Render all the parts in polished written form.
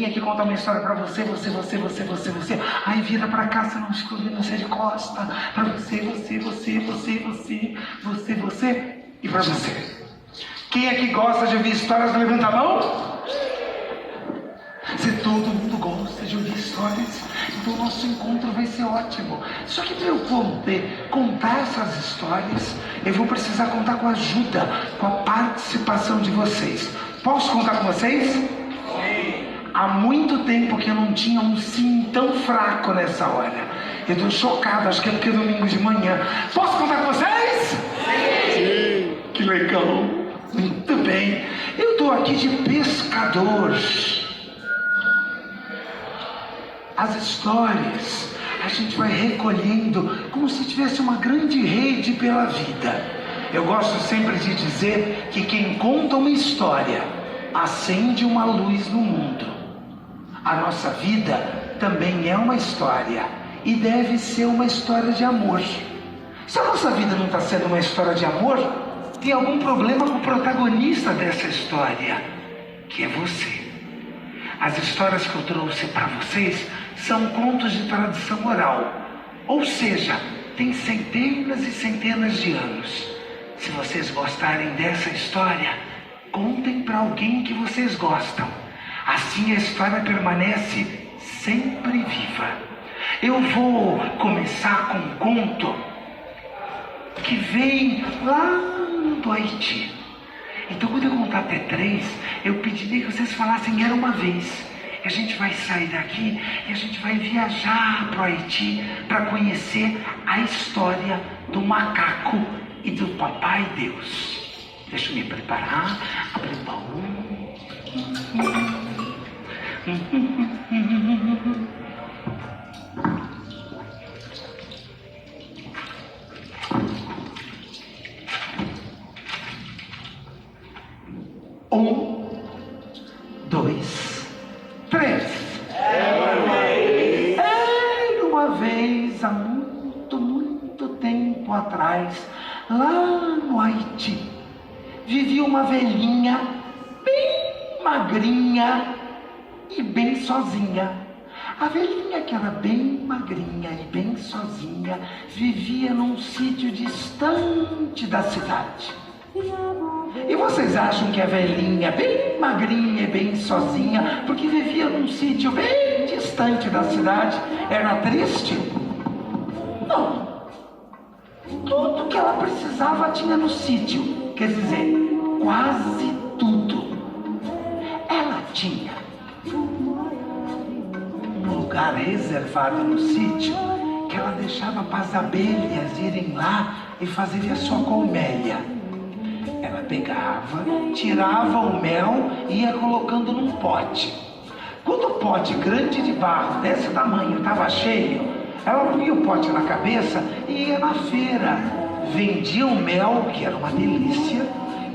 velhinha que conta uma história pra você. Aí vira pra cá, você não escolhe, você de costa. Pra você. E pra você. Quem é que gosta de ouvir histórias? Levanta a mão. Se todo mundo gosta de ouvir histórias, então o nosso encontro vai ser ótimo. Só que para eu poder contar essas histórias, eu vou precisar contar com a ajuda, com a participação de vocês. Posso contar com vocês? Sim. Há muito tempo que eu não tinha um sim tão fraco nessa hora. Eu estou chocado, acho que é porque é domingo de manhã. Posso contar com vocês? Sim. Que legal. Muito bem. Eu estou aqui de pescador. As histórias a gente vai recolhendo como se tivesse uma grande rede pela vida. Eu gosto sempre de dizer que quem conta uma história acende uma luz no mundo. A nossa vida também é uma história e deve ser uma história de amor. Se a nossa vida não está sendo uma história de amor, tem algum problema com o protagonista dessa história, que é você. As histórias que eu trouxe para vocês são contos de tradição oral, ou seja, tem centenas e centenas de anos. Se vocês gostarem dessa história, contem para alguém que vocês gostam. Assim a história permanece sempre viva. Eu vou começar com um conto que vem lá do Haiti. Então, quando eu contar até 3, eu pediria que vocês falassem era uma vez. A gente vai sair daqui e a gente vai viajar para o Haiti para conhecer a história do macaco e do Papai Deus. Deixa eu me preparar, abrir o baú. 1, 2, 3. Era uma vez, há muito tempo atrás, lá no Haiti, vivia uma velhinha bem magrinha e bem sozinha. A velhinha, que era bem magrinha e bem sozinha, vivia num sítio distante da cidade. E vocês acham que a velhinha, bem magrinha e bem sozinha, porque vivia num sítio bem distante da cidade, era triste? Não. Tudo que ela precisava tinha no sítio. Quer dizer, quase tudo. Ela tinha um lugar reservado no sítio que ela deixava para as abelhas irem lá e fazerem a sua colmeia. Ela pegava, tirava o mel e ia colocando num pote. Quando o pote grande de barro desse tamanho estava cheio, ela punha o pote na cabeça e ia na feira. Vendia o mel, que era uma delícia.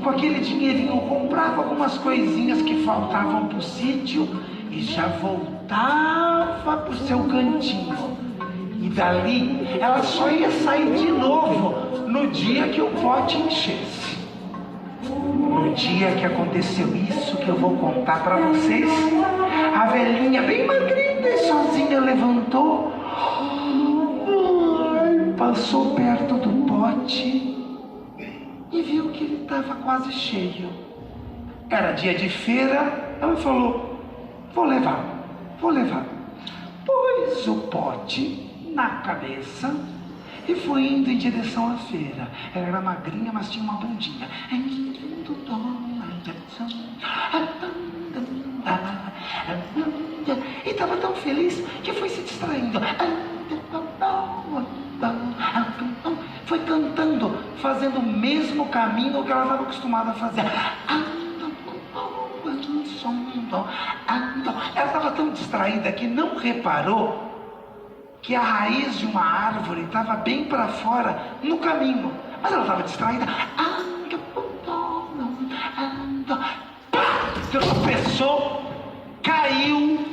Com aquele dinheirinho comprava algumas coisinhas que faltavam para o sítio e já voltava para o seu cantinho. E dali ela só ia sair de novo no dia que o pote enchesse. No dia que aconteceu isso que eu vou contar para vocês, a velhinha bem magrinha e sozinha levantou, passou perto do pote e viu que ele estava quase cheio. Era dia de feira, ela falou, vou levar. Pôs o pote na cabeça e foi indo em direção à feira. Ela era magrinha, mas tinha uma bundinha. E estava tão feliz que foi se distraindo. Foi cantando, fazendo o mesmo caminho que ela estava acostumada a fazer. Ela estava tão distraída que não reparou que a raiz de uma árvore estava bem para fora no caminho. Mas ela estava distraída. Tropeçou, caiu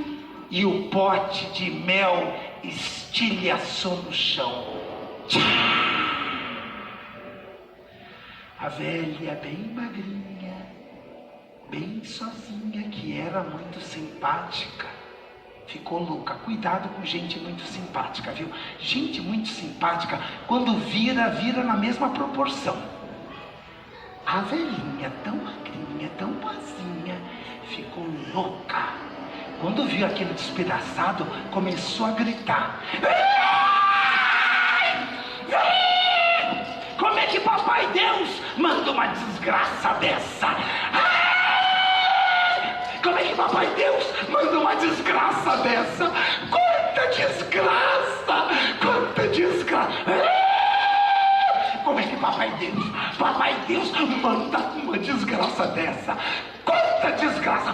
e o pote de mel estilhaçou no chão. A velha, bem magrinha, bem sozinha, que era muito simpática, ficou louca. Cuidado com gente muito simpática, viu? Gente muito simpática, quando vira na mesma proporção. A velhinha, tão magrinha, tão boazinha, ficou louca. Quando viu aquele despedaçado, começou a gritar. Como é que papai Deus manda uma desgraça dessa? Como é que papai Deus manda uma desgraça dessa? Quanta desgraça! Quanta desgraça! Como é que papai Deus manda uma desgraça dessa? Quanta desgraça!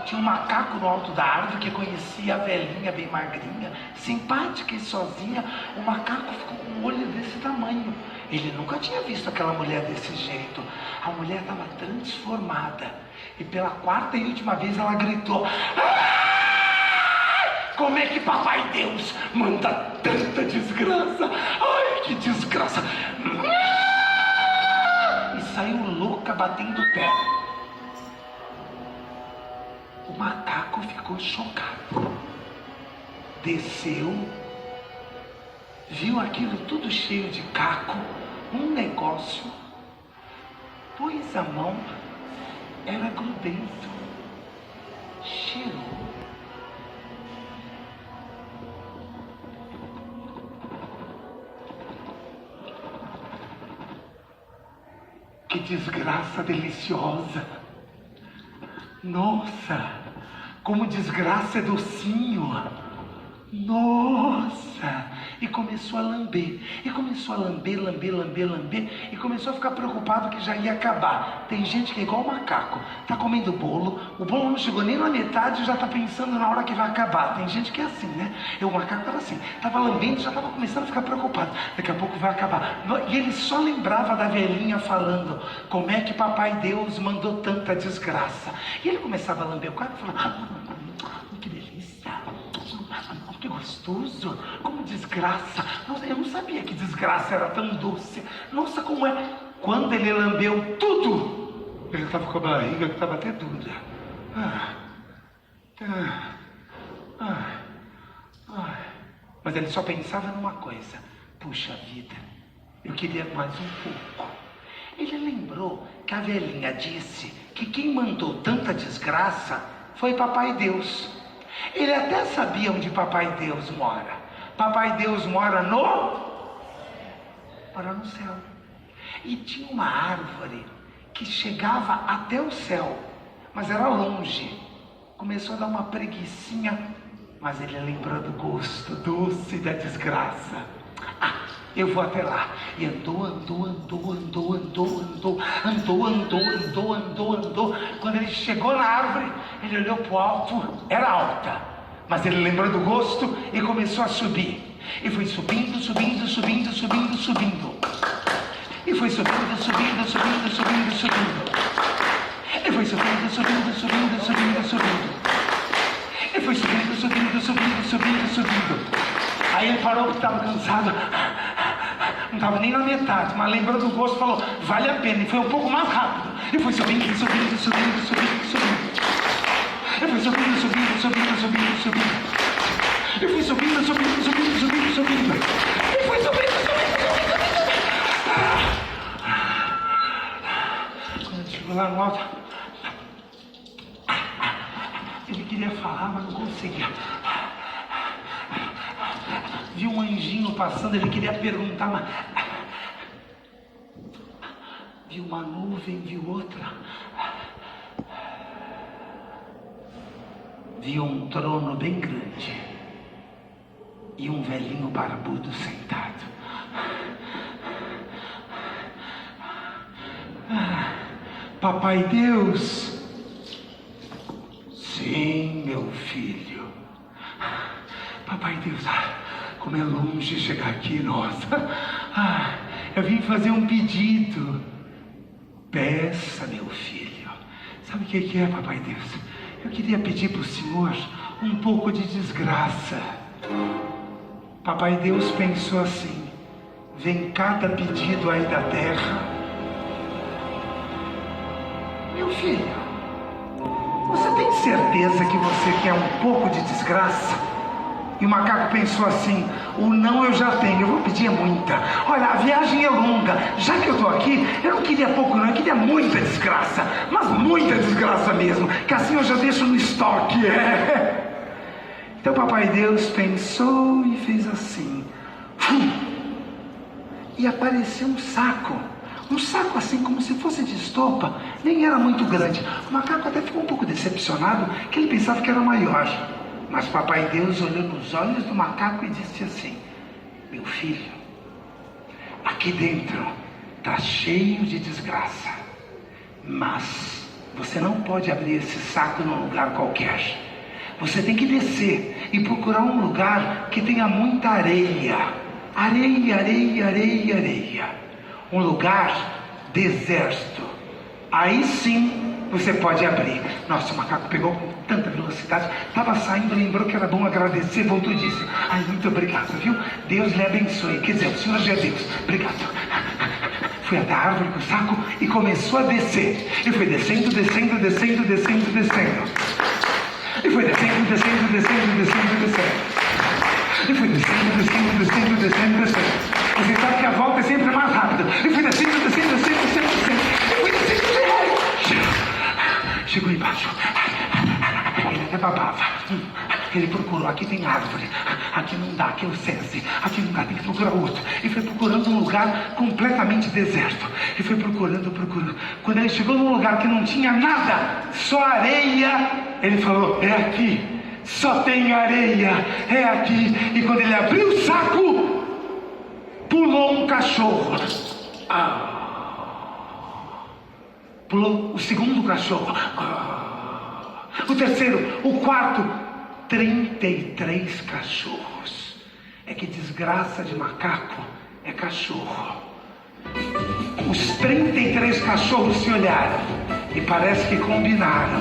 Tinha um macaco no alto da árvore que conhecia a velhinha bem magrinha, simpática e sozinha. O macaco ficou com um olho desse tamanho. Ele nunca tinha visto aquela mulher desse jeito. A mulher estava transformada. E pela quarta e última vez ela gritou: como é que papai Deus manda tanta desgraça? Ai, que desgraça! E saiu louca batendo o pé. O macaco ficou chocado. Desceu, viu aquilo tudo cheio de caco, um negócio, pôs a mão, era grudento, cheirou. Que desgraça deliciosa! Nossa, como desgraça é docinho! Nossa! E começou a lamber, e começou a lamber, e começou a ficar preocupado que já ia acabar. Tem gente que é igual macaco, tá comendo bolo, o bolo não chegou nem na metade e já tá pensando na hora que vai acabar. Tem gente que é assim, né? O macaco tava assim, tava lambendo e já tava começando a ficar preocupado. Daqui a pouco vai acabar. E ele só lembrava da velhinha falando: como é que papai Deus mandou tanta desgraça? E ele começava a lamber o cara e falava: que delícia! Que gostoso, como desgraça. Nossa, eu não sabia que desgraça era tão doce. Nossa, como é. Quando ele lambeu tudo, ele estava com a barriga que estava até dura. Mas ele só pensava numa coisa: puxa vida, eu queria mais um pouco. Ele lembrou que a velhinha disse que quem mandou tanta desgraça foi papai Deus. Ele até sabia onde papai Deus mora. Papai Deus mora no céu. E tinha uma árvore que chegava até o céu, mas era longe. Começou a dar uma preguicinha, mas ele lembrou do gosto doce da desgraça. Eu vou até lá. E andou. Quando ele chegou na árvore, ele olhou para o alto, era alta, mas ele lembrou do gosto e começou a subir. E foi subindo. E foi subindo. E foi subindo. E foi subindo. Aí ele parou porque estava cansado. Não estava nem na metade, mas lembrou do gosto e falou: vale a pena. E foi um pouco mais rápido. E foi subindo. E foi subindo. E foi subindo. Quando ele chegou lá no alto, ele queria falar, mas não conseguia. Viu um anjinho passando, ele queria perguntar, mas viu uma nuvem, viu outra, viu um trono bem grande e um velhinho barbudo sentado. Papai Deus. Sim, meu filho. Papai Deus, como é longe chegar aqui, nossa. Eu vim fazer um pedido. Peça, meu filho. Sabe o que é, papai Deus? Eu queria pedir para o Senhor um pouco de desgraça. Papai Deus pensou assim: vem cada pedido aí da terra. Meu filho, você tem certeza que você quer um pouco de desgraça? E o macaco pensou assim: o não eu já tenho, eu vou pedir muita. Olha, a viagem é longa, já que eu estou aqui, eu não queria pouco não, eu queria muita desgraça, mas muita desgraça mesmo, que assim eu já deixo no estoque. Então Papai Deus pensou e fez assim, e apareceu um saco assim como se fosse de estopa, nem era muito grande. O macaco até ficou um pouco decepcionado, que ele pensava que era maior. Mas Papai Deus olhou nos olhos do macaco e disse assim: meu filho, aqui dentro está cheio de desgraça, mas você não pode abrir esse saco num lugar qualquer. Você tem que descer e procurar um lugar que tenha muita areia. Areia, areia, areia, areia. Um lugar deserto. Aí sim você pode abrir. Nossa, o macaco pegou com tanta velocidade, estava saindo, lembrou que era bom agradecer, voltou e disse: ai, muito obrigado, viu? Deus lhe abençoe. Quer dizer, o Senhor já é Deus. Obrigado. Foi até a árvore com o saco e começou a descer. E foi descendo, descendo, descendo, descendo, descendo. E foi descendo, descendo, descendo, descendo, descendo. E foi descendo, descendo, descendo, descendo, descendo. Você sabe que a volta é sempre mais rápida. E foi descendo, descendo, descendo, descendo, descendo. E foi descendo. Chegou embaixo. Ele até babava. Ele procurou, aqui tem árvore, aqui não dá, aqui é o SESI, aqui não dá, tem que procurar outro. E foi procurando um lugar completamente deserto. E foi procurando, procurando. Quando ele chegou num lugar que não tinha nada, só areia, ele falou: é aqui, só tem areia, é aqui. E quando ele abriu o saco, pulou um cachorro. Pulou o segundo cachorro. O terceiro, o quarto, 33 cachorros. É que desgraça de macaco é cachorro. Os 33 cachorros se olharam e parece que combinaram.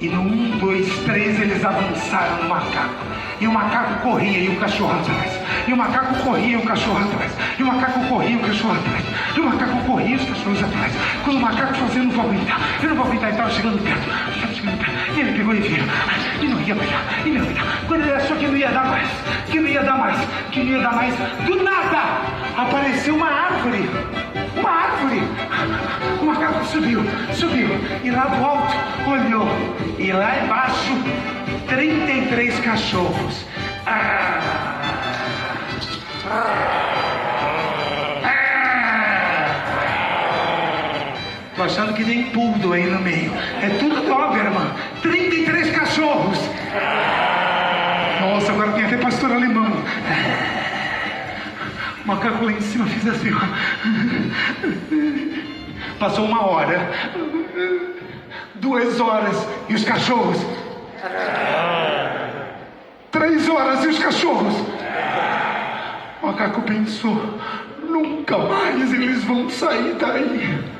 E no 1, 2, 3 eles avançaram no macaco. E o macaco corria e o cachorro atrás. E o macaco corria e o cachorro atrás. E o macaco corria e o cachorro atrás. E o macaco corria e os cachorros atrás. Quando o macaco fazia: eu não vou aguentar, eu não vou aguentar, ele estava chegando perto. E ele pegou e viu. E não ia aguentar, e não ia aguentar. Quando ele achou que não ia dar mais, que não ia dar mais, que não ia dar mais, do nada apareceu uma árvore. Uma árvore. O macaco subiu. E lá do alto olhou. E lá embaixo, 33 cachorros. Tô achando que tem puldo aí no meio. É tudo Doberman. 33 cachorros. Nossa, agora tem até pastor alemão. O macaco lá em cima fez assim, ó. Passou 1 hora, 2 horas e os cachorros. 3 horas e os cachorros. O macaco pensou: nunca mais eles vão sair daí.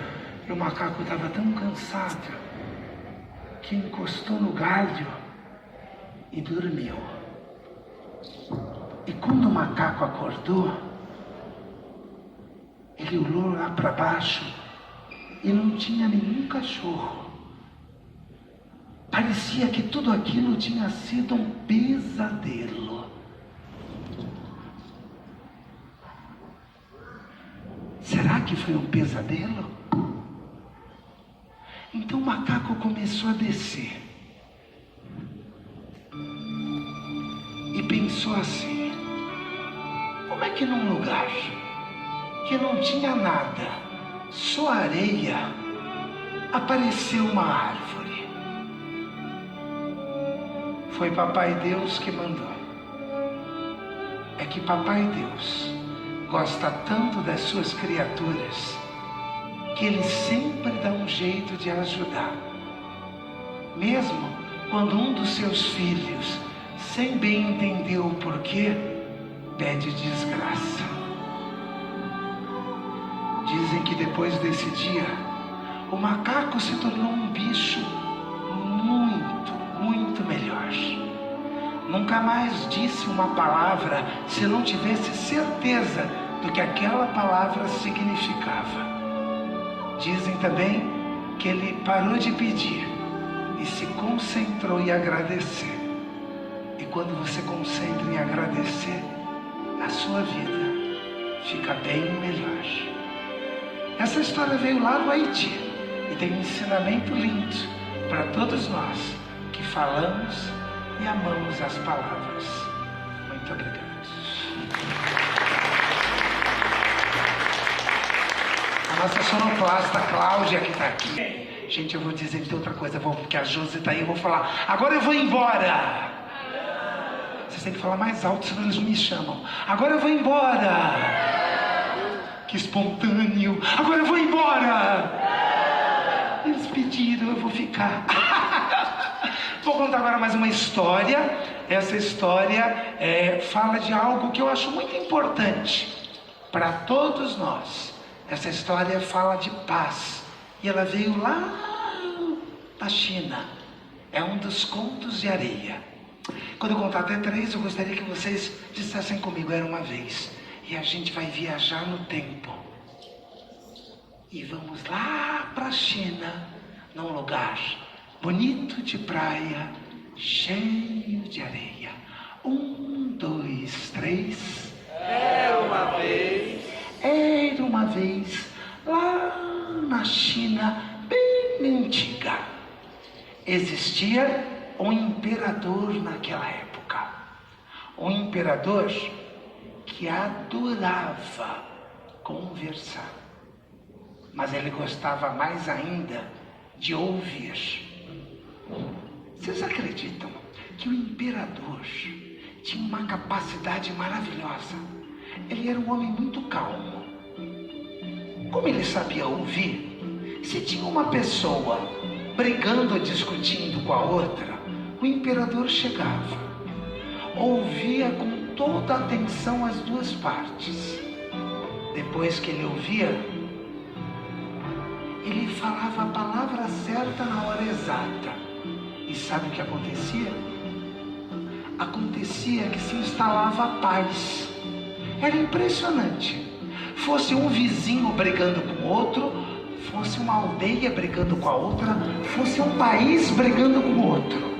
E o macaco estava tão cansado que encostou no galho e dormiu. E quando o macaco acordou, ele olhou lá para baixo e não tinha nenhum cachorro. Parecia que tudo aquilo tinha sido um pesadelo. Será que foi um pesadelo? Então o macaco começou a descer. E pensou assim: como é que num lugar que não tinha nada, só areia, apareceu uma árvore? Foi Papai Deus que mandou. É que Papai Deus gosta tanto das suas criaturas que Ele sempre dá um jeito de ajudar. Mesmo quando um dos seus filhos, sem bem entender o porquê, pede desgraça. Dizem que depois desse dia, o macaco se tornou um bicho muito, muito melhor. Nunca mais disse uma palavra se não tivesse certeza do que aquela palavra significava. Dizem também que ele parou de pedir e se concentrou em agradecer. E quando você concentra em agradecer, a sua vida fica bem melhor. Essa história veio lá do Haiti e tem um ensinamento lindo para todos nós que falamos e amamos as palavras. Muito obrigado. A nossa sonoplasta Cláudia que está aqui. Gente, eu vou dizer outra coisa, porque a Josi está aí, eu vou falar. Agora eu vou embora. Vocês têm que falar mais alto, senão eles não me chamam. Agora eu vou embora. Que espontâneo. Agora eu vou embora. Eles pediram, eu vou ficar. Vou contar agora mais uma história. Essa história fala de algo que eu acho muito importante para todos nós. Essa história fala de paz. E ela veio lá da China. É um dos contos de areia. Quando eu contar até 3, eu gostaria que vocês dissessem comigo, era uma vez. E a gente vai viajar no tempo. E vamos lá para a China, num lugar bonito de praia, cheio de areia. 1, 2, 3. Era uma vez, lá na China, bem antiga, existia um imperador naquela época. Um imperador que adorava conversar. Mas ele gostava mais ainda de ouvir. Vocês acreditam que o imperador tinha uma capacidade maravilhosa? Ele era um homem muito calmo. Como ele sabia ouvir, se tinha uma pessoa brigando ou discutindo com a outra, o imperador chegava, ouvia com toda a atenção as duas partes. Depois que ele ouvia, ele falava a palavra certa na hora exata. E sabe o que acontecia? Acontecia que se instalava a paz. Era impressionante. Fosse um vizinho brigando com o outro, fosse uma aldeia brigando com a outra, fosse um país brigando com o outro.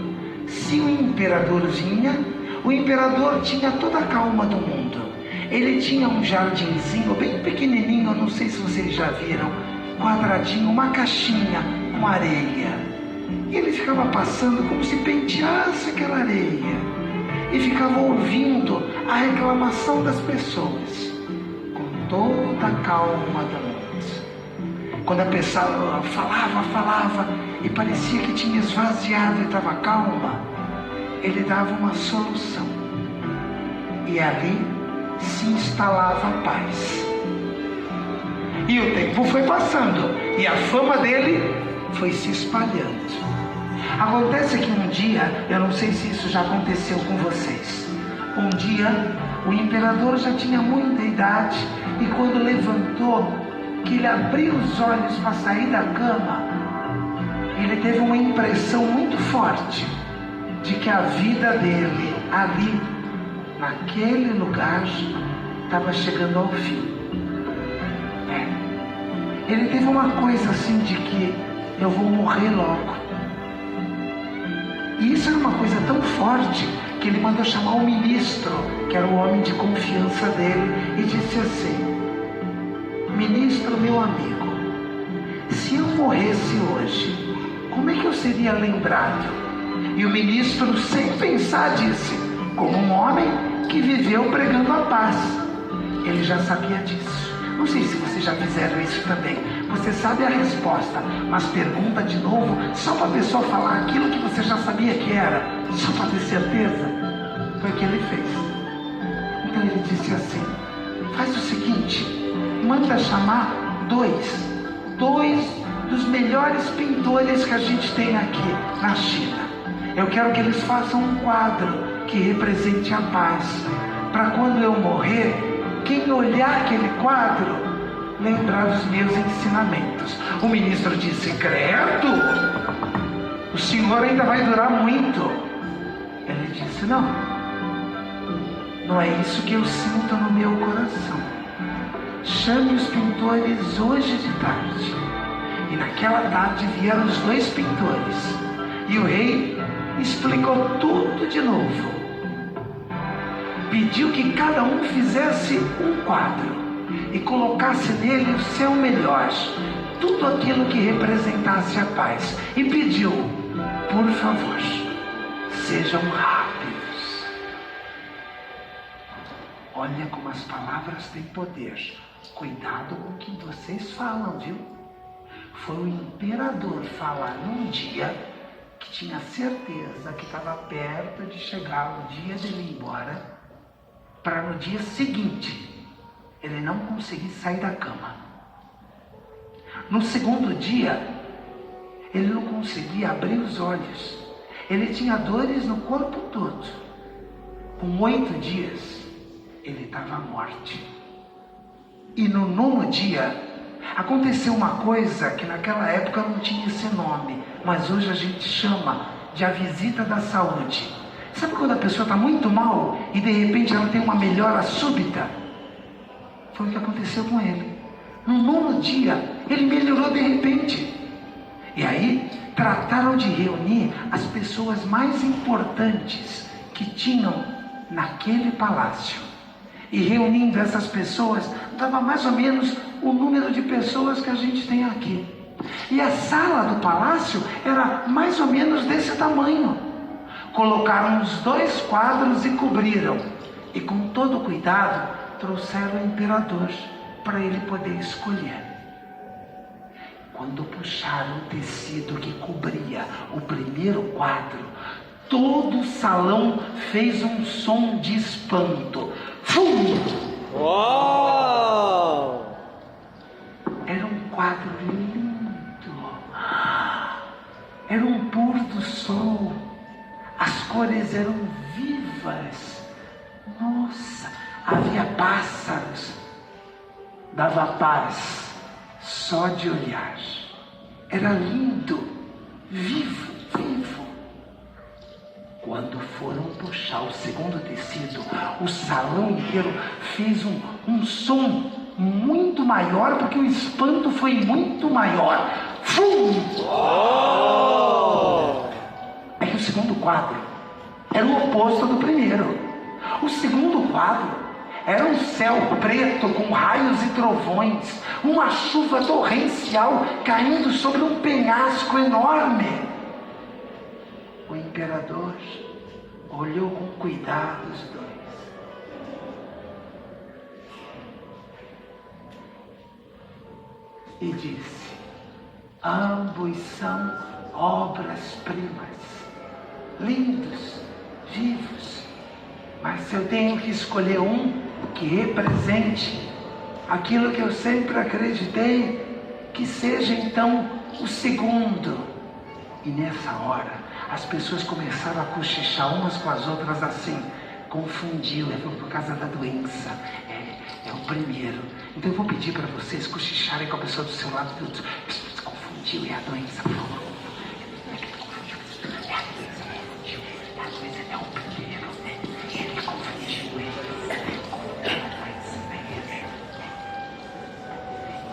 Se o imperador vinha, o imperador tinha toda a calma do mundo. Ele tinha um jardinzinho bem pequenininho, eu não sei se vocês já viram, quadradinho, uma caixinha com areia. E ele ficava passando como se penteasse aquela areia. E ficava ouvindo a reclamação das pessoas, com toda a calma do mundo. Quando a pessoa falava, e parecia que tinha esvaziado e estava calma, ele dava uma solução. E ali se instalava a paz. E o tempo foi passando, e a fama dele foi se espalhando. Acontece que um dia, eu não sei se isso já aconteceu com vocês, um dia o imperador já tinha muita idade, e quando levantou, que ele abriu os olhos para sair da cama, ele teve uma impressão muito forte de que a vida dele ali, naquele lugar, estava chegando ao fim. Ele teve uma coisa assim de que eu vou morrer logo. E isso era uma coisa tão forte que ele mandou chamar o ministro, que era o homem de confiança dele, e disse assim: ministro, meu amigo, se eu morresse hoje, como é que eu seria lembrado? E o ministro, sem pensar, disse: como um homem que viveu pregando a paz. Ele já sabia disso. Não sei se vocês já fizeram isso também. Você sabe a resposta, mas pergunta de novo, só para a pessoa falar aquilo que você já sabia que era, só para ter certeza. Foi o que ele fez. Então ele disse assim: faz o seguinte, manda chamar dois dos melhores pintores que a gente tem aqui na China. Eu quero que eles façam um quadro que represente a paz, para quando eu morrer, quem olhar aquele quadro, lembrar dos meus ensinamentos. O ministro disse: credo, o senhor ainda vai durar muito. Ele disse: não é isso que eu sinto no meu coração. Chame os pintores hoje de tarde. E naquela tarde vieram os dois pintores. E o rei explicou tudo de novo. Pediu que cada um fizesse um quadro e colocasse nele o seu melhor, tudo aquilo que representasse a paz. E pediu, por favor, sejam rápidos. Olha como as palavras têm poder. Cuidado com o que vocês falam, viu? Foi o imperador falar num dia que tinha certeza que estava perto de chegar o dia dele ir embora, para no dia seguinte ele não conseguir sair da cama. No segundo dia, ele não conseguia abrir os olhos. Ele tinha dores no corpo todo. Com 8 dias, ele estava à morte. E no 9º dia, aconteceu uma coisa que naquela época não tinha esse nome, mas hoje a gente chama de a visita da saúde. Sabe quando a pessoa está muito mal e de repente ela tem uma melhora súbita? Foi o que aconteceu com ele. No 9º dia, ele melhorou de repente. E aí, trataram de reunir as pessoas mais importantes que tinham naquele palácio. E reunindo essas pessoas, dava mais ou menos o número de pessoas que a gente tem aqui. E a sala do palácio era mais ou menos desse tamanho. Colocaram os 2 quadros e cobriram. E com todo cuidado, trouxeram o imperador para ele poder escolher. Quando puxaram o tecido que cobria o primeiro quadro, todo o salão fez um som de espanto. Fum! Uau! Era um quadro lindo. Era um pôr do sol. As cores eram vivas. Nossa, havia pássaros. Dava paz só de olhar. Era lindo, vivo, vivo. Quando foram puxar o segundo tecido, o salão inteiro fez um som muito maior, porque o espanto foi muito maior. Fum! Oh! É que o segundo quadro era o oposto do primeiro. O segundo quadro era um céu preto com raios e trovões, uma chuva torrencial caindo sobre um penhasco enorme. O imperador olhou com cuidado os 2. E disse: ambos são obras-primas, lindos, vivos, mas se eu tenho que escolher um que represente aquilo que eu sempre acreditei, que seja então o segundo. E nessa hora, as pessoas começaram a cochichar umas com as outras assim. Confundiu, é por causa da doença. É o primeiro. Então eu vou pedir para vocês cochicharem com a pessoa do seu lado. Confundiu, é a doença. É a doença, é o primeiro. Ele confundiu ele.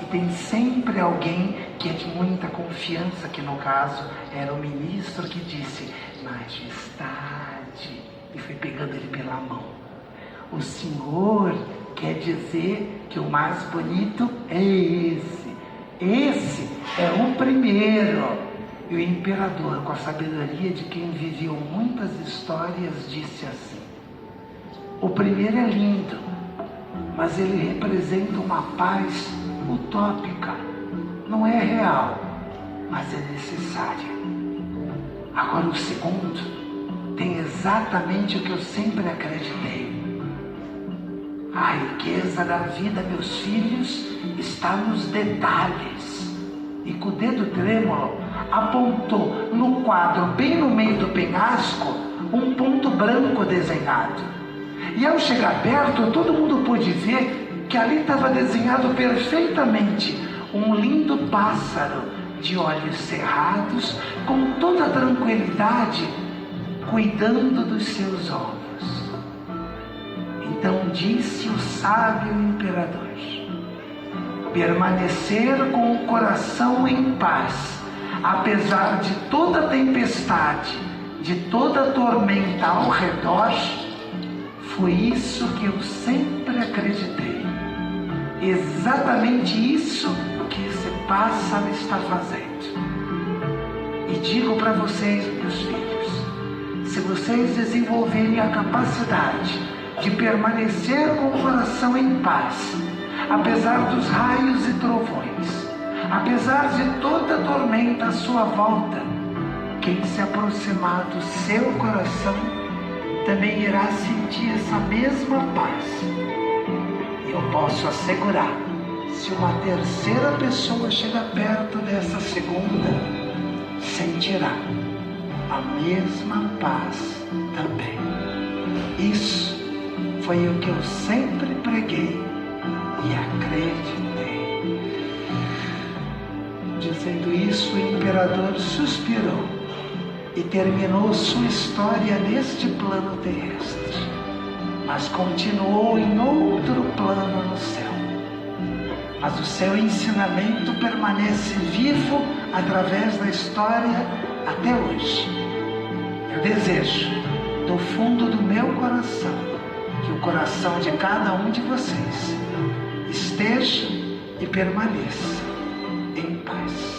E tem sempre alguém que é de muita confiança, que no caso era o ministro, que disse: majestade, e foi pegando ele pela mão. O senhor quer dizer que o mais bonito é esse. Esse é o primeiro. E o imperador, com a sabedoria de quem viveu muitas histórias, disse assim: o primeiro é lindo, mas ele representa uma paz utópica. Não é real, mas é necessária. Agora o segundo tem exatamente o que eu sempre acreditei. A riqueza da vida, meus filhos, está nos detalhes. E com o dedo trêmulo apontou no quadro, bem no meio do penhasco, um ponto branco desenhado. E ao chegar perto, todo mundo pôde ver que ali estava desenhado perfeitamente um lindo pássaro de olhos cerrados, com toda a tranquilidade, cuidando dos seus ovos. Então disse o sábio imperador: permanecer com o coração em paz apesar de toda tempestade, de toda tormenta ao redor, foi isso que eu sempre acreditei. Exatamente isso que esse pássaro está fazendo. E digo para vocês, meus filhos, se vocês desenvolverem a capacidade de permanecer com o coração em paz, apesar dos raios e trovões, apesar de toda tormenta à sua volta, quem se aproximar do seu coração também irá sentir essa mesma paz. E eu posso assegurar, se uma terceira pessoa chega perto dessa segunda, sentirá a mesma paz também. Isso foi o que eu sempre preguei e acreditei. Dizendo isso, o imperador suspirou e terminou sua história neste plano terrestre, mas continuou em outro plano no céu. Mas o seu ensinamento permanece vivo através da história até hoje. Eu desejo, do fundo do meu coração, que o coração de cada um de vocês esteja e permaneça em paz.